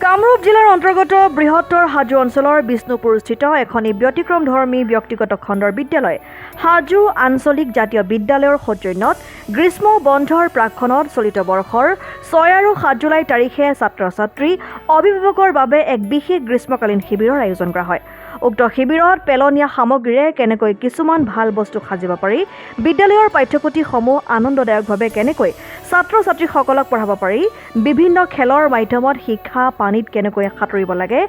কামৰূপ জিলাৰ অন্তৰ্গত বৃহত্তৰ হাজো অঞ্চলৰ বিষ্ণুপুৰস্থিত এখন ব্যতিক্ৰমধৰ্মী ব্যক্তিগত খণ্ডৰ বিদ্যালয় হাজো আঞ্চলিক জাতীয় বিদ্যালয়ৰ সৌজন্যত গ্ৰীষ্ম বন্ধৰ প্ৰাক্ষণত চলিত বৰ্ষৰ 6 আৰু 7 জুলাই তাৰিখে ছাত্ৰ-ছাত্ৰী অভিভাৱকৰ বাবে এক বিশেষ গ্ৰীষ্মকালীন শিবিৰৰ আয়োজন কৰা হয়। উক্ত শিবিৰত পেলনীয়া সামগ্ৰীৰে কেনেকৈ কিছুমান ভাল বস্তু সাজিব পাৰি, বিদ্যালয়ৰ পাঠ্যপুথিসমূহ আনন্দদায়কভাৱে কেনেকৈ ছাত্ৰ-ছাত্ৰীসকলক পঢ়াব পাৰি, বিভিন্ন খেলৰ মাধ্যমত শিক্ষা পানীত কেনেকৈ সাঁতুৰিব লাগে,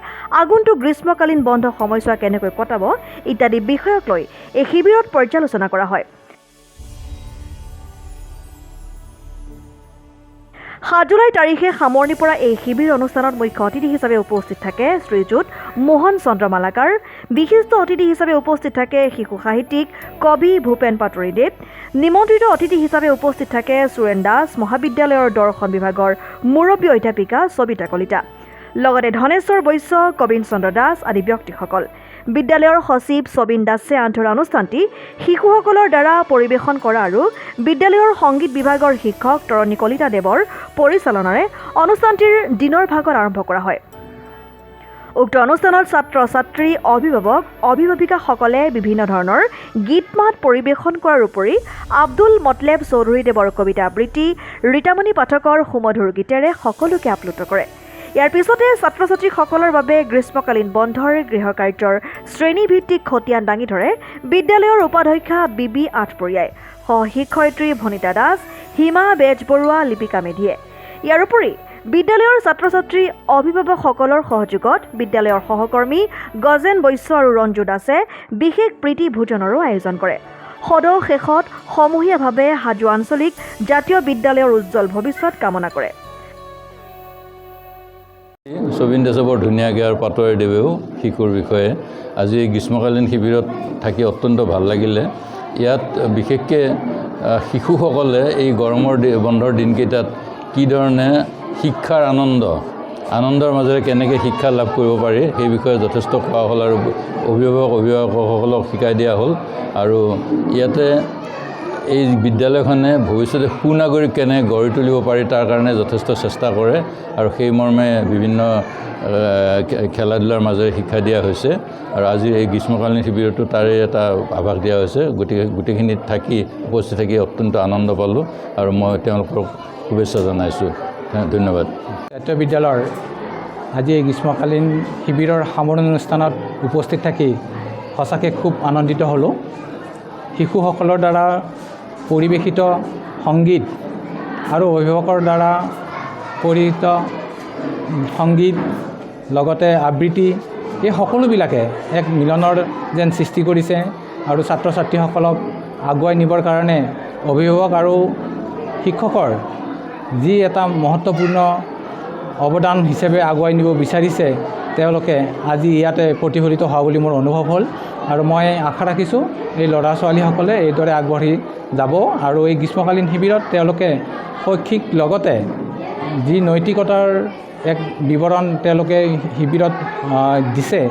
আগন্তুক গ্ৰীষ্মকালীন বন্ধ সময়ছোৱা কেনেকৈ কটাব ইত্যাদি বিষয়ক লৈ এই শিবিৰত পৰ্যালোচনা কৰা হয়। 7 জুলাই তাৰিখে সামৰণি পৰা এই শিবিৰ অনুষ্ঠানত মুখ্য অতিথি হিচাপে উপস্থিত থাকে শ্ৰীযুত মোহন চন্দ্ৰ মালাকাৰ। বিশিষ্ট অতিথি হিচাপে উপস্থিত থাকে শিশু সাহিত্যিক কবি ভূপেন পাটৰিদেৱ। নিমন্ত্ৰিত অতিথি হিচাপে উপস্থিত থাকে সুৰেণ দাস, মহাবিদ্যালয়ৰ দৰ্শন বিভাগৰ মুৰব্বী অধ্যাপিকা সবিতা কলিতা, লগতে ধনেশ্বৰ বৈশ্য, কবিন চন্দ্ৰ দাস আদি ব্যক্তিসকল। বিদ্যালয়ৰ সচিব সবিন দাসে আন্তৰা অনুষ্ঠানটি শিশুসকলৰ দ্বাৰা পৰিৱেশন কৰা আৰু বিদ্যালয়ৰ সংগীত বিভাগৰ শিক্ষক তৰণী কলিতা দেৱৰ পৰিচালনাৰে অনুষ্ঠানটিৰ দিনৰ ভাগত আৰম্ভ কৰা হয়। উক্ত অনুষ্ঠানত ছাত্ৰ-ছাত্ৰী, অভিভাৱক, অভিভাৱিকাসকলে বিভিন্ন ধৰণৰ গীত মাত পৰিৱেশন কৰাৰ উপৰি আব্দুল মতলেব চৌধুৰীদেৱৰ কবিতা আবৃত্তি, ৰীতামণি পাঠকৰ সুমধুৰ গীতেৰে সকলোকে আপ্লুত কৰে। ইয়াৰ পিছতে ছাত্ৰ-ছাত্ৰীসকলৰ বাবে গ্ৰীষ্মকালীন বন্ধৰ গৃহকাৰ্যৰ শ্ৰেণীভিত্তিক খতিয়ান দাঙি ধৰে বিদ্যালয়ৰ উপাধ্যক্ষা বিবি আঠপৰীয়াই, সহশিক্ষয়িত্ৰী ভনিতা দাস, হিমা বেজবৰুৱা, লিপিকা মেধিয়ে। ইয়াৰ উপৰি বিদ্যালয়ৰ ছাত্ৰ-ছাত্ৰী অভিভাৱকসকলৰ সহযোগত বিদ্যালয়ৰ সহকৰ্মী গজেন বৈশ্য আৰু ৰঞ্জু দাসে বিশেষ প্ৰীতি ভোজনৰো আয়োজন কৰে। সদৌ শেষত সমূহীয়াভাৱে হাজো আঞ্চলিক জাতীয় বিদ্যালয়ৰ উজ্জ্বল ভৱিষ্যত কামনা কৰে। সবিন দাসে বৰ ধুনীয়াকৈ আৰু পাটৰিদেৱেও শিশুৰ বিষয়ে আজি গ্ৰীষ্মকালীন শিবিৰত থাকি অত্যন্ত ভাল লাগিলে। ইয়াত বিশেষকৈ শিশুসকলে এই গৰমৰ বন্ধৰ দিনকেইটাত কি ধৰণে শিক্ষাৰ আনন্দৰ মাজেৰে কেনেকৈ শিক্ষা লাভ কৰিব পাৰি সেই বিষয়ে যথেষ্ট কোৱা হ'ল আৰু অভিভাৱকসকলক শিকাই দিয়া হ'ল। আৰু ইয়াতে এই বিদ্যালয়খনে ভৱিষ্যতে সুনাগৰিক কেনে গঢ়ি তুলিব পাৰি তাৰ কাৰণে যথেষ্ট চেষ্টা কৰে আৰু সেই মৰ্মে বিভিন্ন খেলা ধূলাৰ মাজেৰে শিক্ষা দিয়া হৈছে। আৰু আজিৰ এই গ্ৰীষ্মকালীন শিবিৰতো তাৰে এটা আভাস দিয়া হৈছে। গতিকে গোটেইখিনিত উপস্থিত থাকি অত্যন্ত আনন্দ পালোঁ আৰু মই তেওঁলোকক শুভেচ্ছা জনাইছোঁ। ধন্যবাদ। জাতীয় বিদ্যালয়ৰ আজি এই গ্ৰীষ্মকালীন শিবিৰৰ সামৰণি অনুষ্ঠানত উপস্থিত থাকি সঁচাকৈ খুব আনন্দিত হ'লোঁ। শিশুসকলৰ দ্বাৰা পৰিৱেশিত সংগীত আৰু অভিভাৱকৰ দ্বাৰা পৰিচিত সংগীত লগতে আবৃত্তি এই সকলোবিলাকে এক মিলনৰ যেন সৃষ্টি কৰিছে আৰু ছাত্ৰ ছাত্ৰীসকলক আগুৱাই নিবৰ কাৰণে অভিভাৱক আৰু শিক্ষকৰ যি এটা মহত্বপূৰ্ণ অৱদান হিচাপে আগুৱাই নিব বিচাৰিছে তেওঁলোকে আজি ইয়াতে প্ৰতিফলিত হোৱা বুলি মোৰ অনুভৱ হ'ল। আৰু মই আশা ৰাখিছোঁ এই ল'ৰা ছোৱালীসকলে এইদৰে আগবাঢ়ি যাব আৰু এই গ্ৰীষ্মকালীন শিবিৰত তেওঁলোকে শৈক্ষিক লগতে যি নৈতিকতাৰ এক বিৱৰণ তেওঁলোকে শিবিৰত দিছে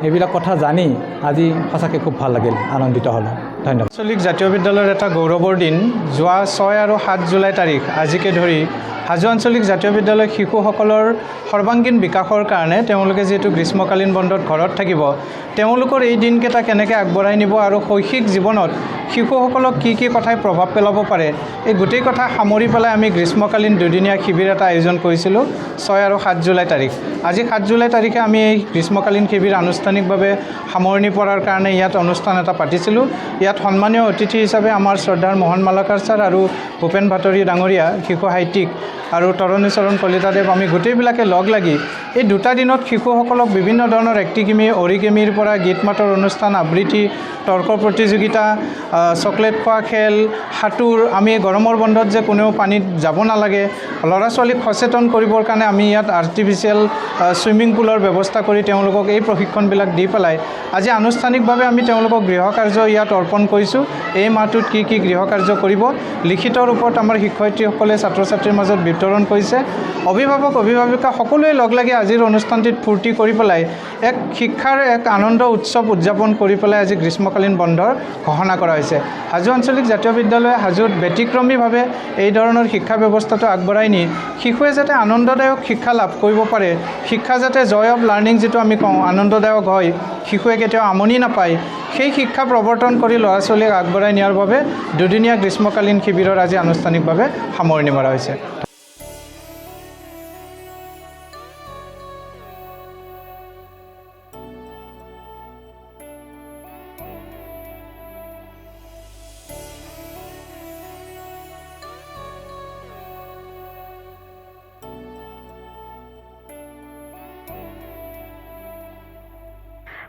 এইবিলাক কথা জানি আজি সঁচাকৈ খুব ভাল লাগিল, আনন্দিত হ'লোঁ। ধন্যবাদ। আঞ্চলিক জাতীয় বিদ্যালয়ৰ এটা গৌৰৱৰ দিন। যোৱা 6 আৰু 7 জুলাই তাৰিখ আজিকে ধৰি হাজো আঞ্চলিক জাতীয় বিদ্যালয় শিশুসকলৰ সৰ্বাংগীন বিকাশৰ কাৰণে তেওঁলোকে যিহেতু গ্ৰীষ্মকালীন বন্ধত ঘৰত থাকিব, তেওঁলোকৰ এই দিনকেইটা কেনেকৈ আগবঢ়াই নিব আৰু শৈক্ষিক জীৱনত শিশুসকলক কি কি কথাই প্ৰভাৱ পেলাব পাৰে এই গোটেই কথা সামৰি পেলাই আমি গ্ৰীষ্মকালীন দুদিনীয়া শিবিৰ এটা আয়োজন কৰিছিলোঁ 6 আৰু 7 জুলাই তাৰিখ। আজি 7 জুলাই তাৰিখে আমি এই গ্ৰীষ্মকালীন শিবিৰ আনুষ্ঠানিকভাৱে সামৰণি পৰাৰ কাৰণে ইয়াত অনুষ্ঠান এটা পাতিছিলোঁ। ইয়াত সন্মানীয় অতিথি হিচাপে আমাৰ শ্ৰদ্ধাৰ মোহন মালাকাৰ ছাৰ আৰু ভূপেন ভাটৰি ডাঙৰীয়া, শিশু সাহিত্যিক আৰু তৰণীচৰণ কলিতাদেৱ, আমি গোটেইবিলাকে লগ লাগি এই 2টা দিনত শিশুসকলক বিভিন্ন ধৰণৰ এক্টিগেমি, অৰিগেমিৰ পৰা গীত মাতৰ অনুষ্ঠান, আবৃত্তি, তৰ্ক প্ৰতিযোগিতা, চকলেট খোৱা খেল, সাঁতোৰ, আমি গৰমৰ বন্ধত যে কোনেও পানীত যাব নালাগে, ল'ৰা ছোৱালীক সচেতন কৰিবৰ কাৰণে আমি ইয়াত আৰ্টিফিচিয়েল ছুইমিং পুলৰ ব্যৱস্থা কৰি তেওঁলোকক এই প্ৰশিক্ষণবিলাক দি পেলাই আজি আনুষ্ঠানিকভাৱে আমি তেওঁলোকক গৃহকাৰ্য ইয়াত অৰ্পণ কৰিছোঁ। এই মাহটোত কি কি গৃহকাৰ্য কৰিব লিখিত ৰূপত আমাৰ শিক্ষয়িত্ৰীসকলে ছাত্ৰ ছাত্ৰীৰ মাজত বিতৰণ কৰিছে। অভিভাৱক অভিভাৱিকা সকলোৱে লগ লাগি আজিৰ অনুষ্ঠানটিত ফূৰ্তি কৰি পেলাই এক শিক্ষাৰ এক আনন্দ উৎসৱ উদযাপন কৰি পেলাই আজি গ্ৰীষ্মকালীন বন্ধৰ ঘোষণা কৰা হৈছে। হাজো আঞ্চলিক জাতীয় বিদ্যালয়ে হাজোত ব্যতিক্ৰমীভাৱে এই ধৰণৰ শিক্ষা ব্যৱস্থাটো আগবঢ়াই নি শিশুৱে যাতে আনন্দদায়ক শিক্ষা লাভ কৰিব পাৰে, শিক্ষা যাতে জয় অফ লাৰ্ণিং যিটো আমি কওঁ আনন্দদায়ক হয়, শিশুৱে কেতিয়াও আমনি নাপায়, সেই শিক্ষা প্ৰৱৰ্তন কৰি ল'ৰা ছোৱালীক আগবঢ়াই নিয়াৰ বাবে দুদিনীয়া গ্ৰীষ্মকালীন শিবিৰৰ আজি আনুষ্ঠানিকভাৱে সামৰণি মৰা হৈছে।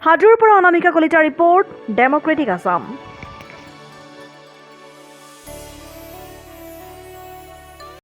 হাজোৰ পৰা অনামিকা কলিতাৰ ৰিপৰ্ট, ডেমক্ৰেটিক আছাম।